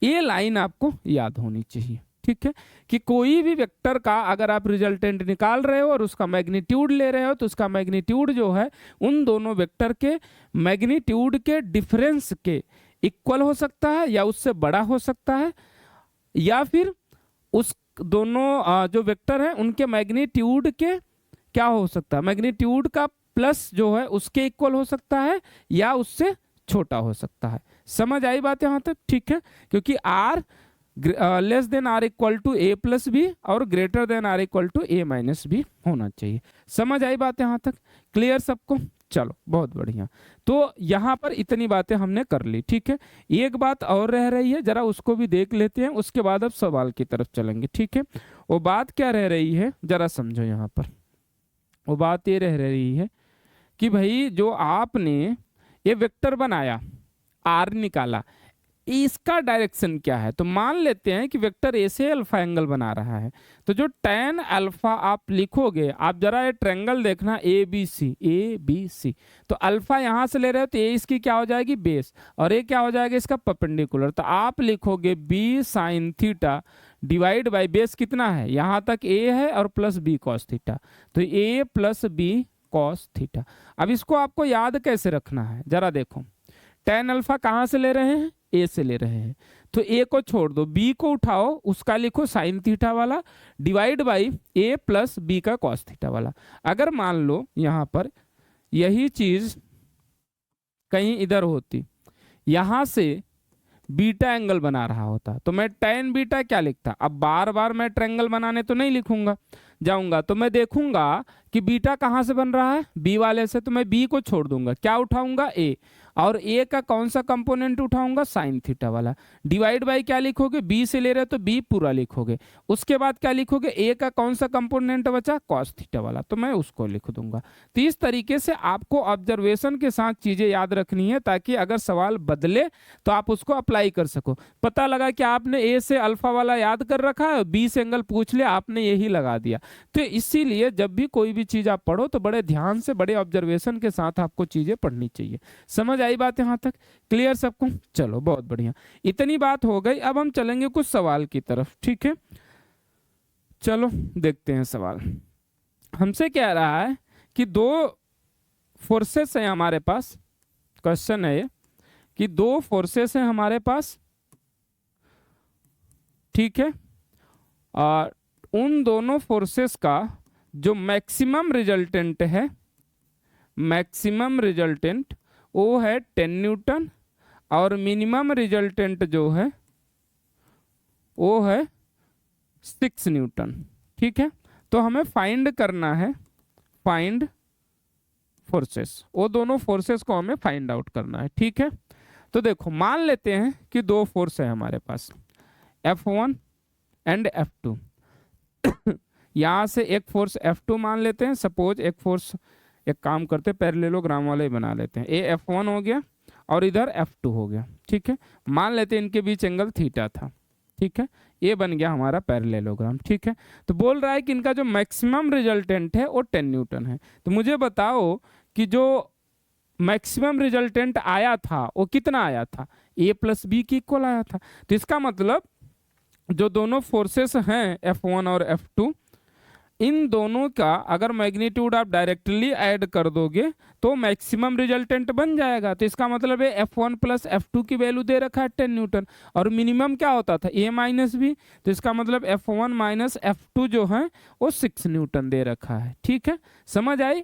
ये लाइन आपको याद होनी चाहिए। ठीक है, कि कोई भी वेक्टर का अगर आप रिजल्टेंट निकाल रहे हो और उसका मैग्नीट्यूड ले रहे हो तो उसका मैग्नीट्यूड जो है उन दोनों वेक्टर के मैग्नीट्यूड के डिफरेंस के इक्वल हो सकता है या उससे बड़ा हो सकता है, या फिर उस दोनों जो वेक्टर हैं उनके मैग्नीट्यूड के क्या हो सकता है, मैग्नीट्यूड का प्लस जो है उसके इक्वल हो सकता है या उससे छोटा हो सकता है। समझ आई बात यहाँ तक? ठीक है, क्योंकि R less than are equal to a plus B और greater than are equal to a minus B होना चाहिए। समझ आई बात यहाँ तक? क्लियर सबको? चलो बहुत बढ़िया, तो यहाँ पर इतनी बातें हमने कर ली। ठीक है, एक बात और रह रही है, जरा उसको भी देख लेते हैं, उसके बाद अब सवाल की तरफ चलेंगे। ठीक है, वो बात क्या रह रही है जरा समझो। यहाँ पर वो बात ये रह रही है कि भाई जो आपने ये वेक्टर बनाया, आर निकाला, इसका डायरेक्शन क्या है, तो मान लेते हैं कि वेक्टर ए से अल्फा एंगल बना रहा है, तो जो tan अल्फा आप लिखोगे, आप जरा ये ट्रायंगल देखना ए बी सी, तो अल्फा यहां से ले रहे हो तो ए इसकी क्या हो जाएगी, बेस, और ये क्या हो जाएगा इसका परपेंडिकुलर, तो आप लिखोगे B sine theta divide by base कितना है, यहां तक ए है और प्लस बी कॉस थीटा, तो ए प्लस बी कॉस थीटा। अब इसको आपको याद कैसे रखना है, जरा देखो, tan अल्फा कहां से ले रहे हैं, ए से ले रहे हैं, तो ए को छोड़ दो, बी को उठाओ, उसका लिखो साइन थीटा वाला divide by A plus B का कॉस थीटा वाला। अगर मान लो यहां पर यही चीज कहीं इधर होती, यहां से बीटा एंगल बना रहा होता, तो मैं tan बीटा क्या लिखता, अब बार बार मैं ट्रायंगल बनाने तो नहीं लिखूंगा जाऊंगा, तो मैं देखूंगा कि बीटा कहां से बन रहा है, बी वाले से, तो मैं बी को छोड़ दूंगा, क्या उठाऊंगा, ए, और ए का कौन सा कंपोनेंट उठाऊंगा, साइन थीटा वाला, डिवाइड बाई क्या लिखोगे, बी से ले रहे हो तो बी पूरा लिखोगे, उसके बाद क्या लिखोगे, ए का कौन सा कंपोनेंट बचा, कॉस थीटा वाला, तो मैं उसको लिख दूंगा। तो इस तरीके से आपको ऑब्जर्वेशन के साथ चीजें याद रखनी है, ताकि अगर सवाल बदले तो आप उसको अप्लाई कर सको। पता लगा कि आपने ए से अल्फा वाला याद कर रखा है, बी से एंगल पूछ लिया, आपने यही लगा दिया। तो इसीलिए जब भी कोई भी चीज आप पढ़ो तो बड़े ध्यान से, बड़े ऑब्जर्वेशन के साथ आपको चीजें पढ़नी चाहिए। समझ आई बात यहां तक? क्लियर सबको? चलो बहुत बढ़िया, इतनी बात हो गई, अब हम चलेंगे कुछ सवाल की तरफ। ठीक है, चलो देखते हैं सवाल। हमसे कह रहा है कि दो फोर्सेस हैं हमारे पास, क्वेश्चन है ये कि दो फोर्सेस हैं हमारे पास, ठीक है, और उन दोनों फोर्सेस का जो मैक्सिमम रिजल्टेंट है, मैक्सिमम रिजल्टेंट वो है 10 न्यूटन और मिनिमम रिजल्टेंट जो है वो है 6 न्यूटन। ठीक है, तो हमें फाइंड करना है, फाइंड फोर्सेस, वो दोनों फोर्सेस को हमें फाइंड आउट करना है। ठीक है, तो देखो मान लेते हैं कि दो फोर्स है हमारे पास, F1 एंड F2। यहां से एक फोर्स F2 मान लेते हैं, सपोज एक फोर्स, एक काम करते हैं पैरेललोग्राम वाला ही बना लेते हैं, ये F1 हो गया और इधर F2 हो गया। ठीक है, मान लेते हैं इनके बीच एंगल थीटा था। ठीक है, ये बन गया हमारा पैरेललोग्राम। ठीक है, तो बोल रहा है कि इनका जो मैक्सिमम रिजल्टेंट है वो 10 न्यूटन है। तो मुझे बताओ कि जो मैक्सिमम रिजल्टेंट आया था वो कितना आया था, ए प्लस बी की इक्वल आया था। तो इसका मतलब जो दोनों फोर्सेस हैं F1 और F2, इन दोनों का अगर मैग्नीट्यूड आप डायरेक्टली ऐड कर दोगे तो मैक्सिमम रिजल्टेंट बन जाएगा। तो इसका मतलब है F1 प्लस F2 की वैल्यू दे रखा है 10 न्यूटन, और मिनिमम क्या होता था A माइनस बी। तो इसका मतलब F1 माइनस F2 जो है वो 6 न्यूटन दे रखा है। ठीक है, समझ आई।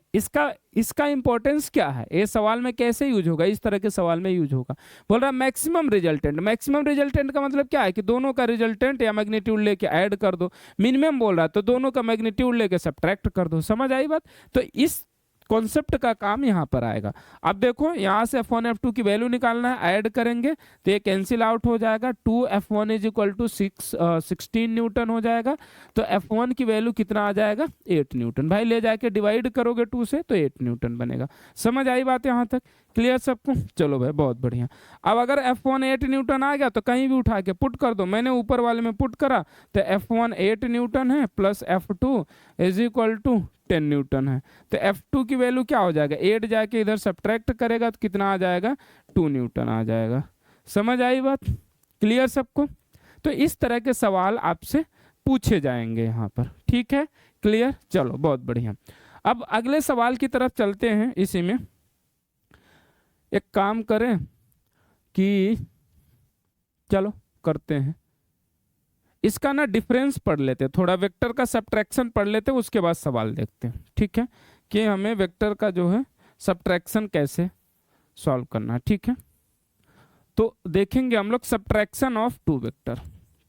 इसका इंपॉर्टेंस क्या है, ये सवाल में कैसे यूज होगा, इस तरह के सवाल में यूज होगा। बोल रहा है मैक्सिमम रिजल्टेंट। मैक्सिमम रिजल्टेंट का मतलब क्या है कि दोनों का रिजल्टेंट या मैग्नीट्यूड लेके ऐड कर दो। मिनिमम बोल रहा है तो दोनों का मैग्नीट्यूड लेके सब्ट्रैक्ट कर दो। समझ आई बात। तो इस कॉन्सेप्ट का काम यहाँ पर आएगा। अब देखो यहाँ से F1 F2 की वैल्यू निकालना है, ऐड करेंगे तो ये कैंसिल आउट हो जाएगा। 2F1 is equal to 16 Newton हो जाएगा। तो F1 की वैल्यू कितना आ जाएगा, 8 न्यूटन। भाई ले जाके डिवाइड करोगे 2 से तो 8 न्यूटन बनेगा। समझ आई बात यहाँ तक, क्लियर सबको। चलो भाई बहुत बढ़िया। अब अगर F1 8 न्यूटन आ गया तो कहीं भी उठा के पुट कर दो। मैंने ऊपर वाले में पुट करा तो F1 8 न्यूटन है plus F2 is equal to 10 newton है। तो F2 की वैल्यू क्या हो जाएगा, 8 जाके इधर सब्ट्रैक्ट करेगा तो कितना आ जाएगा, 2 न्यूटन आ जाएगा। समझ आई बात, क्लियर सबको। तो इस तरह के सवाल आपसे पूछे जाएंगे यहाँ पर। ठीक है, क्लियर। चलो बहुत बढ़िया। अब अगले सवाल की तरफ चलते हैं। इसी में एक काम करें कि चलो करते हैं इसका ना डिफरेंस पढ़ लेते हैं, थोड़ा वेक्टर का सब्ट्रैक्शन पढ़ लेते हैं, उसके बाद सवाल देखते हैं। ठीक है, कि हमें वेक्टर का जो है सब्ट्रैक्शन कैसे सॉल्व करना है। ठीक है, तो देखेंगे हम लोग सब्ट्रैक्शन ऑफ 2 वेक्टर।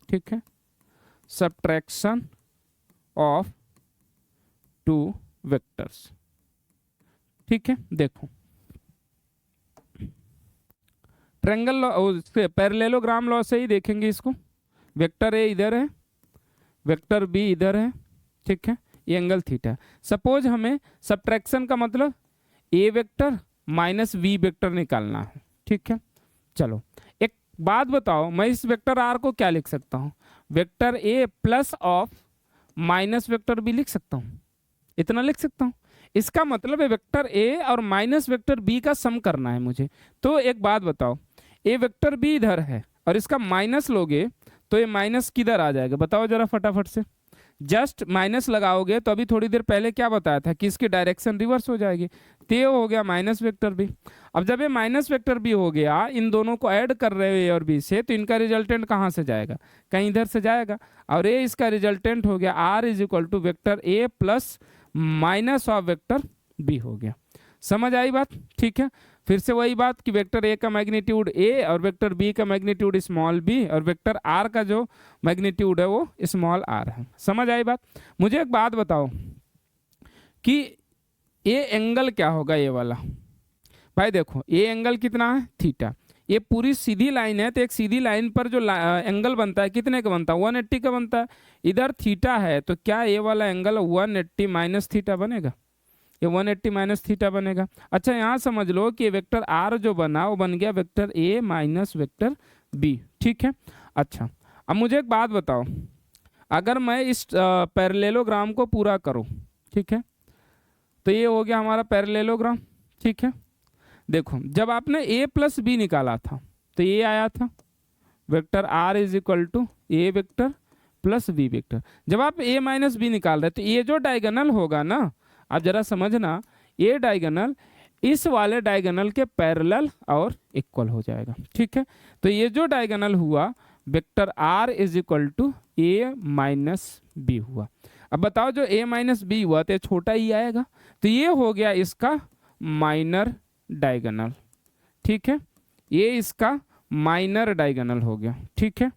ठीक है, सब्ट्रैक्शन ऑफ 2 वेक्टर्स। ठीक है, देखो ट्रायंगल लॉ, पैरेललोग्राम लॉ से ही देखेंगे इसको। वेक्टर ए इधर है, वेक्टर बी इधर है। ठीक है, ये एंगल थीटा। सपोज हमें सब्ट्रैक्शन का मतलब ए वेक्टर माइनस बी वेक्टर निकालना है। ठीक है, चलो एक बात बताओ, मैं इस वेक्टर आर को क्या लिख सकता हूँ, vector A plus of minus vector B लिख सकता हूँ, इतना लिख सकता हूँ। इसका मतलब है वेक्टर ए और माइनस वेक्टर बी का सम करना है मुझे। तो एक बात बताओ, ए वेक्टर बी इधर है और इसका माइनस लोगे तो ये माइनस किधर आ जाएगा, बताओ जरा फटाफट से। जस्ट माइनस लगाओगे तो अभी थोड़ी देर पहले क्या बताया था कि इसकी डायरेक्शन रिवर्स हो जाएगी। तो ये हो गया माइनस वेक्टर बी। अब जब ये माइनस वेक्टर बी हो गया, इन दोनों को ऐड कर रहे हो ए और बी से, तो इनका रिजल्टेंट कहाँ से जाएगा, कहीं इधर से जाएगा। और ये इसका रिजल्टेंट हो गया R is equal to vector A plus minus of vector B हो गया। समझ आई बात। ठीक है, फिर से वही बात कि वेक्टर ए का मैग्नीट्यूड ए और वेक्टर बी का मैग्नीट्यूड स्मॉल बी और वेक्टर आर का जो मैग्नीट्यूड है वो स्मॉल आर है। समझ आई बात। मुझे एक बात बताओ कि ये एंगल क्या होगा, ये वाला। भाई देखो ये एंगल कितना है, थीटा। ये पूरी सीधी लाइन है, तो एक सीधी लाइन पर जो एंगल बनता है कितने का बनता है, 180 का बनता है। इधर थीटा है तो क्या ये वाला एंगल 180 माइनस थीटा बनेगा, ये 180 माइनस थीटा बनेगा। अच्छा यहाँ समझ लो कि वेक्टर आर जो बना वो बन गया vector A minus vector B. ठीक है, अच्छा अब मुझे एक बात बताओ, अगर मैं इस पैरेललोग्राम को पूरा करूं, ठीक है, तो ये हो गया हमारा पैरेललोग्राम। ठीक है, देखो जब आपने ए प्लस बी निकाला था तो ये आया था vector R is equal to A vector plus B vector. जब आप ए माइनस बी निकाल रहे तो ये जो डायगोनल होगा ना, आप जरा समझना, ये डायगोनल इस वाले डायगोनल के पैरेलल और इक्वल हो जाएगा। ठीक है, तो ये जो डायगोनल हुआ vector R is equal to A minus B हुआ। अब बताओ जो ए माइनस बी हुआ तो छोटा ही आएगा, तो ये हो गया इसका माइनर डायगोनल। ठीक है, ये इसका माइनर डायगोनल हो गया। ठीक है,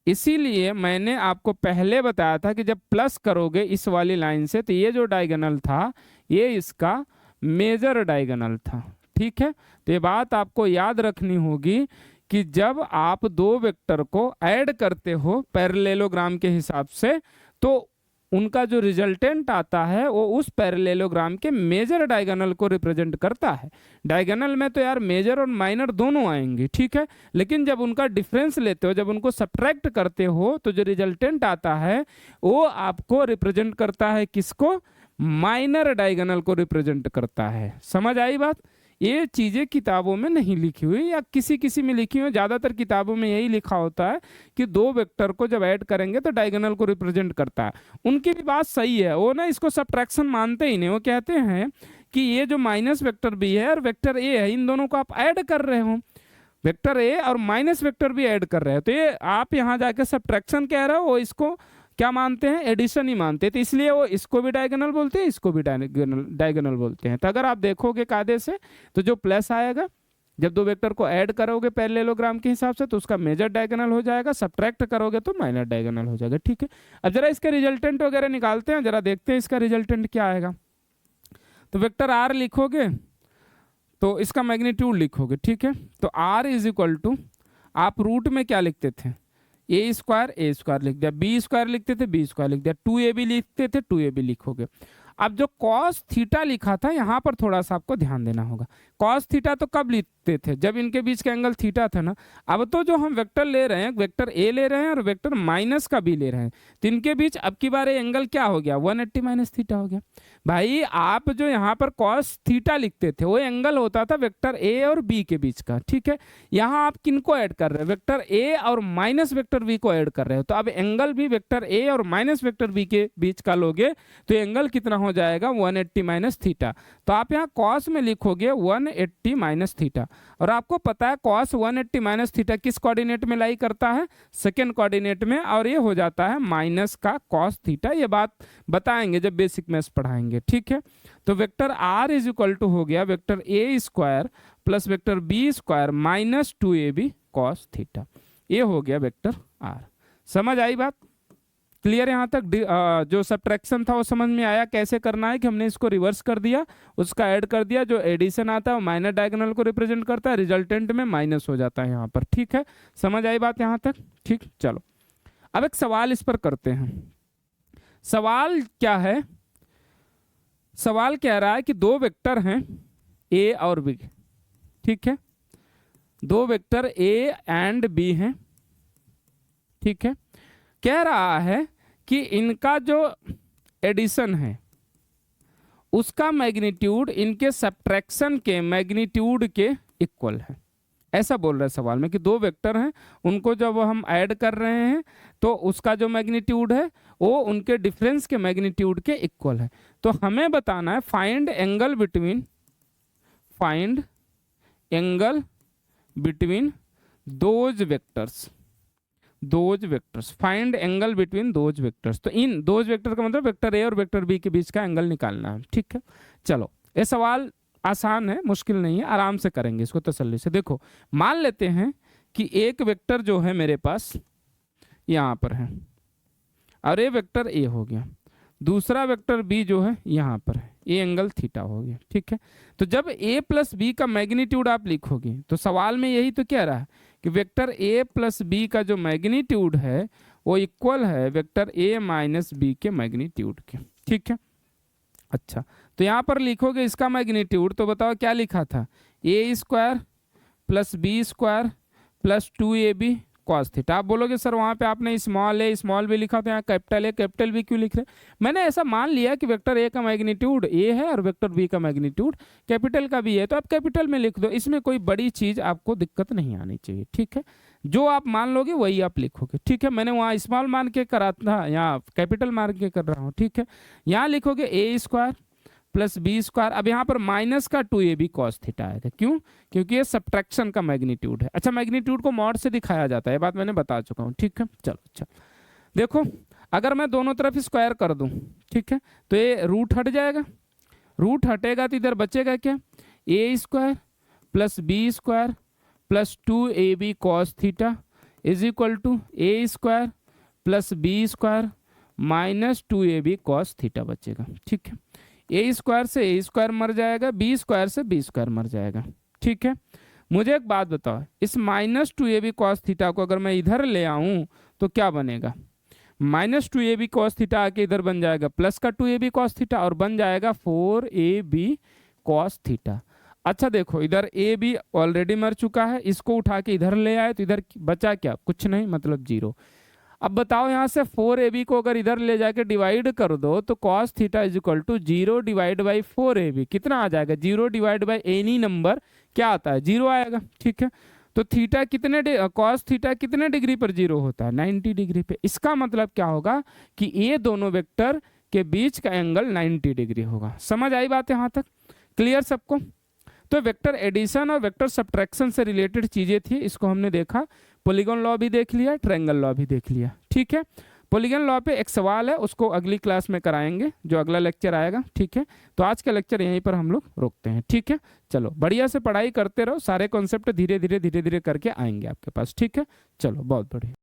इसीलिए मैंने आपको पहले बताया था कि जब प्लस करोगे इस वाली लाइन से तो ये जो डायगोनल था ये इसका मेजर डायगोनल था। ठीक है, तो ये बात आपको याद रखनी होगी कि जब आप दो वेक्टर को ऐड करते हो पैरेललोग्राम के हिसाब से तो उनका जो रिजल्टेंट आता है वो उस पैरेललोग्राम के मेजर डायगोनल को रिप्रेजेंट करता है। डायगोनल में तो यार मेजर और माइनर दोनों आएंगे, ठीक है, लेकिन जब उनका डिफरेंस लेते हो, जब उनको सब्ट्रैक्ट करते हो, तो जो रिजल्टेंट आता है वो आपको रिप्रेजेंट करता है किसको? माइनर डायगोनल को रिप्रेजेंट करता है। समझ आई बात? ये चीजें किताबों में नहीं लिखी हुई, या किसी किसी में लिखी हुई, ज्यादातर किताबों में यही लिखा होता है कि दो वेक्टर को जब ऐड करेंगे तो डायगोनल को रिप्रेजेंट करता है। उनकी भी बात सही है, वो ना इसको सब्ट्रैक्शन मानते ही नहीं। वो कहते हैं कि ये जो माइनस वेक्टर बी है और वेक्टर ए है, इन दोनों को आप ऐड कर रहे हो, वेक्टर ए और माइनस वेक्टर भी ऐड कर रहे हो, तो ये आप यहाँ जाके सब्ट्रैक्शन कह रहे हो, वो इसको क्या मानते हैं? एडिशन ही मानते हैं। तो इसलिए वो इसको भी डायगोनल बोलते हैं, इसको भी डायगोनल बोलते हैं। तो अगर आप देखोगे कायदे से, तो जो प्लस आएगा जब दो वेक्टर को ऐड करोगे पैरेललोग्राम के हिसाब से, तो उसका मेजर डायगोनल हो जाएगा, सब्ट्रैक्ट करोगे तो माइनर डायगोनल हो जाएगा, ठीक है। अब जरा इसके रिजल्टेंट वगैरह निकालते हैं, जरा देखते हैं इसका रिजल्टेंट क्या आएगा। तो वेक्टर आर लिखोगे तो इसका मैग्नीट्यूड लिखोगे, ठीक है। तो आर इज इक्वल टू, आप रूट में क्या लिखते थे? ए स्क्वायर लिख दिया, बी स्क्वायर लिखते थे, बी स्क्वायर लिख दिया, 2ab लिखते थे, 2ab लिखोगे। अब जो कॉस थीटा लिखा था, यहाँ पर थोड़ा सा आपको ध्यान देना होगा। कॉस थीटा तो कब लिखते थे? जब इनके बीच का एंगल थीटा था ना। अब तो जो हम वेक्टर ले रहे हैं, वेक्टर ए ले रहे हैं और वेक्टर माइनस का बी ले रहे हैं, तो इनके बीच अब की बार एंगल क्या हो गया? 180 माइनस थीटा हो गया। भाई आप जो यहाँ पर कॉस थीटा लिखते थे, वो एंगल होता था वेक्टर ए और बी के बीच का, ठीक है। यहाँ आप किनको ऐड कर रहे हो? वेक्टर ए और माइनस वेक्टर बी को ऐड कर रहे हो। तो अब एंगल भी वेक्टर ए और माइनस वेक्टर बी के बीच का लोगे तो एंगल कितना हो जाएगा? 180 माइनस थीटा। तो आप यहाँ कॉस में लिखोगे 180 माइनस थीटा, और आपको पता है कॉस 180 माइनस थीटा किस कोऑर्डिनेट में लाई करता है? सेकेंड कोऑर्डिनेट में, और ये हो जाता है माइनस का कॉस थीटा। ये बात बताएंगे जब बेसिक मैथ्स पढ़ाएंगे, ठीक है। तो vector R is equal to हो गया vector A square plus vector B square minus 2ab cos theta. ये हो गया वेक्टर आर। समझ आई बात? क्लियर? यहाँ तक जो सब्ट्रैक्शन था वो समझ में आया कैसे करना है, कि हमने इसको रिवर्स कर दिया, उसका ऐड कर दिया, जो एडिशन आता है वो माइनर डायगोनल को रिप्रेजेंट करता है, रिजल्टेंट में माइनस हो जाता है यहाँ पर, ठीक है। समझ आई बात यहाँ तक? ठीक, चलो अब एक सवाल इस पर करते हैं। सवाल क्या है? सवाल कह रहा है कि दो वेक्टर हैं ए और बी, ठीक है। दो वेक्टर ए एंड बी हैं, ठीक है। कह रहा है कि इनका जो एडिशन है उसका मैग्नीट्यूड इनके सब्ट्रैक्शन के मैग्नीट्यूड के इक्वल है। ऐसा बोल रहा है सवाल में कि दो वेक्टर हैं, उनको जब हम ऐड कर रहे हैं तो उसका जो मैग्नीट्यूड है वो उनके डिफरेंस के मैग्नीट्यूड के इक्वल है। तो हमें बताना है find angle between those vectors. Find angle between those vectors. तो इन दोज वेक्टर का मतलब वेक्टर ए और वेक्टर बी के बीच का एंगल निकालना है, ठीक है। चलो ये सवाल आसान है, मुश्किल नहीं है, आराम से करेंगे इसको तसल्ली से। देखो मान लेते हैं कि एक वेक्टर जो है मेरे पास यहाँ पर है और ये वेक्टर ए हो गया, दूसरा वेक्टर बी जो है यहाँ पर है, ये एंगल थीटा हो गया, ठीक है। तो जब ए प्लस बी का मैग्नीट्यूड आप लिखोगे तो सवाल में यही तो कह रहा है कि वेक्टर ए प्लस बी का जो मैग्नीट्यूड है वो इक्वल है वेक्टर ए माइनस बी के मैग्नीट्यूड के, ठीक है। अच्छा तो यहाँ पर लिखोगे इसका मैग्नीट्यूड, तो बताओ क्या लिखा था? A square plus B square plus 2ab cos theta. आप बोलोगे सर वहाँ पे आपने स्मॉल ए स्मॉल बी लिखा था, यहाँ कैपिटल ए कैपिटल बी क्यों लिख रहे? मैंने ऐसा मान लिया कि वेक्टर ए का मैग्नीट्यूड ए है और वेक्टर बी का मैग्नीट्यूड कैपिटल का बी है, तो आप कैपिटल में लिख दो। इसमें कोई बड़ी चीज़ आपको दिक्कत नहीं आनी चाहिए, ठीक है। जो आप मान लोगे वही आप लिखोगे, ठीक है। मैंने वहाँ स्मॉल मान के करा था, यहाँ कैपिटल मान के कर रहा हूँ, ठीक है। यहाँ लिखोगे ए स्क्वायर प्लस बी स्क्वायर। अब यहाँ पर माइनस का 2ab कॉस थीटा आएगा, क्यों? क्योंकि ये सब्ट्रैक्शन का मैग्नीट्यूड है। अच्छा मैग्नीट्यूड को मॉड से दिखाया जाता है, ये बात मैंने बता चुका हूँ, ठीक है। चलो अच्छा देखो, अगर मैं दोनों तरफ स्क्वायर कर दूँ, ठीक है, तो ये रूट हट जाएगा, रूट हटेगा तो इधर बचेगा क्या? A square plus B square plus 2ab cos theta is equal to A square plus B square minus 2ab cos theta बचेगा, ठीक है। ए स्क्वायर से ए स्क्वायर मर जाएगा, बी स्क्वायर से बी स्क्वायर मर जाएगा, ठीक है। मुझे एक बात बताओ, इस माइनस 2ab कॉस थीटा को अगर मैं इधर ले आऊं तो क्या बनेगा? माइनस 2ab cos थीटा आके इधर बन जाएगा प्लस का 2ab cos थीटा और बन जाएगा 4ab cos थीटा। अच्छा देखो इधर ए बी ऑलरेडी मर चुका है, इसको उठा के इधर ले आए तो इधर बचा क्या, कुछ नहीं, मतलब 0। अब बताओ यहाँ से 4ab को अगर इधर ले जाके डिवाइड कर दो तो cos theta is equal to 0 divide by 4ab कितना आ जाएगा, 0 डिवाइड बाई एनी नंबर क्या आता है, 0 आएगा। ठीक है, तो थीटा कितने cos थीटा कितने डिग्री पर 0 होता है, 90 डिग्री पे। इसका मतलब क्या होगा कि ये दोनों वेक्टर के बीच का एंगल 90 डिग्री होगा। समझ आई बात यहाँ तक, क्लियर सबको? तो वेक्टर एडिशन और वेक्टर सब्ट्रैक्शन से रिलेटेड चीजें थी, इसको हमने देखा। पॉलीगॉन लॉ भी देख लिया, ट्रायंगल लॉ भी देख लिया। ठीक है, पॉलीगॉन लॉ पे एक सवाल है, उसको अगली क्लास में कराएंगे, जो अगला लेक्चर आएगा। ठीक है, तो आज का लेक्चर यहीं पर हम लोग रोकते हैं। ठीक है, चलो बढ़िया से पढ़ाई करते रहो, सारे कॉन्सेप्ट धीरे धीरे करके आएंगे आपके पास। ठीक है, चलो बहुत बढ़िया।